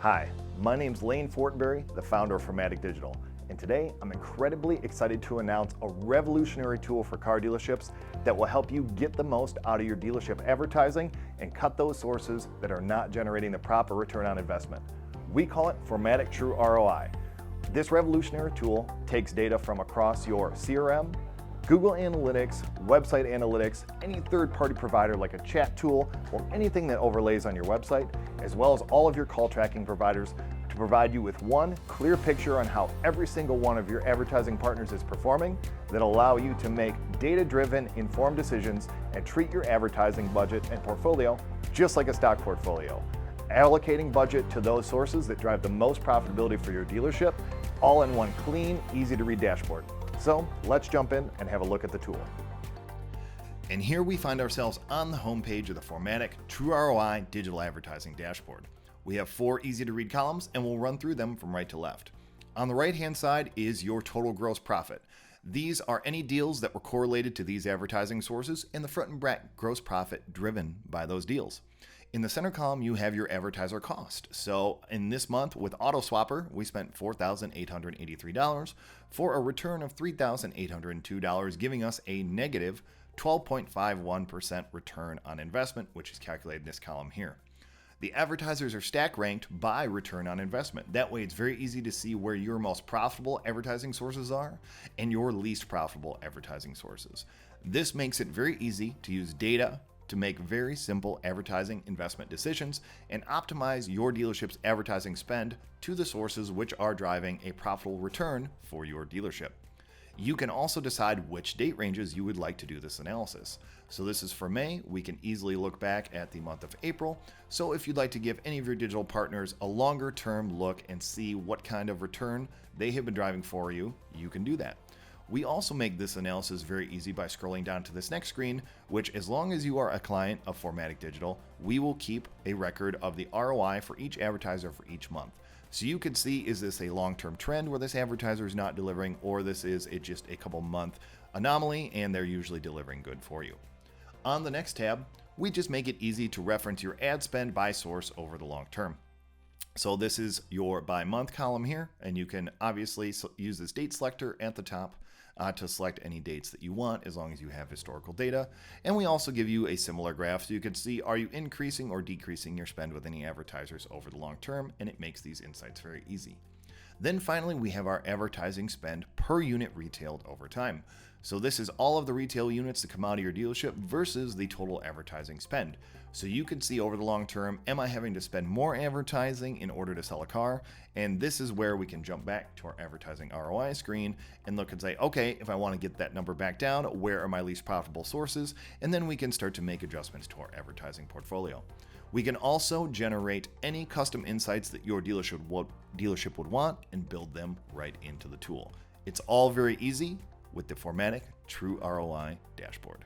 Hi, my name's Lane Fortenberry, the founder of Formatic Digital, and today I'm incredibly excited to announce a revolutionary tool for car dealerships that will help you get the most out of your dealership advertising and cut those sources that are not generating the proper return on investment. We call it Formatic True ROI. This revolutionary tool takes data from across your CRM, Google Analytics, website analytics, any third-party provider like a chat tool or anything that overlays on your website, as well as all of your call tracking providers to provide you with one clear picture on how every single one of your advertising partners is performing that allow you to make data-driven, informed decisions and treat your advertising budget and portfolio just like a stock portfolio, allocating budget to those sources that drive the most profitability for your dealership, all in one clean, easy-to-read dashboard. So let's jump in and have a look at the tool. And here we find ourselves on the homepage of the Formatic True ROI Digital Advertising Dashboard. We have 4 easy-to-read columns and we'll run through them from right to left. On the right-hand side is your total gross profit. These are any deals that were correlated to these advertising sources, and the front and back gross profit driven by those deals. In the center column, you have your advertiser cost. So in this month with AutoSwapper, we spent $4,883 for a return of $3,802, giving us a negative 12.51% return on investment, which is calculated in this column here. The advertisers are stack ranked by return on investment. That way it's very easy to see where your most profitable advertising sources are and your least profitable advertising sources. This makes it very easy to use data to make very simple advertising investment decisions and optimize your dealership's advertising spend to the sources which are driving a profitable return for your dealership. You can also decide which date ranges you would like to do this analysis. So this is for May. We can easily look back at the month of April. So if you'd like to give any of your digital partners a longer term look and see what kind of return they have been driving for you, you can do that. We also make this analysis very easy by scrolling down to this next screen, which as long as you are a client of Formatic Digital, we will keep a record of the ROI for each advertiser for each month. So you can see, is this a long-term trend where this advertiser is not delivering, or this is just a couple month anomaly and they're usually delivering good for you. On the next tab, we just make it easy to reference your ad spend by source over the long term. So this is your by month column here, and you can obviously use this date selector at the top to select any dates that you want as long as you have historical data. And we also give you a similar graph so you can see, are you increasing or decreasing your spend with any advertisers over the long term, and it makes these insights very easy. Then finally, we have our advertising spend per unit retailed over time. So this is all of the retail units that come out of your dealership versus the total advertising spend. So you can see over the long term, am I having to spend more advertising in order to sell a car? And this is where we can jump back to our advertising ROI screen and look and say, okay, if I want to get that number back down, where are my least profitable sources? And then we can start to make adjustments to our advertising portfolio. We can also generate any custom insights that your dealership would want and build them right into the tool. It's all very easy with the Formatic True ROI Dashboard.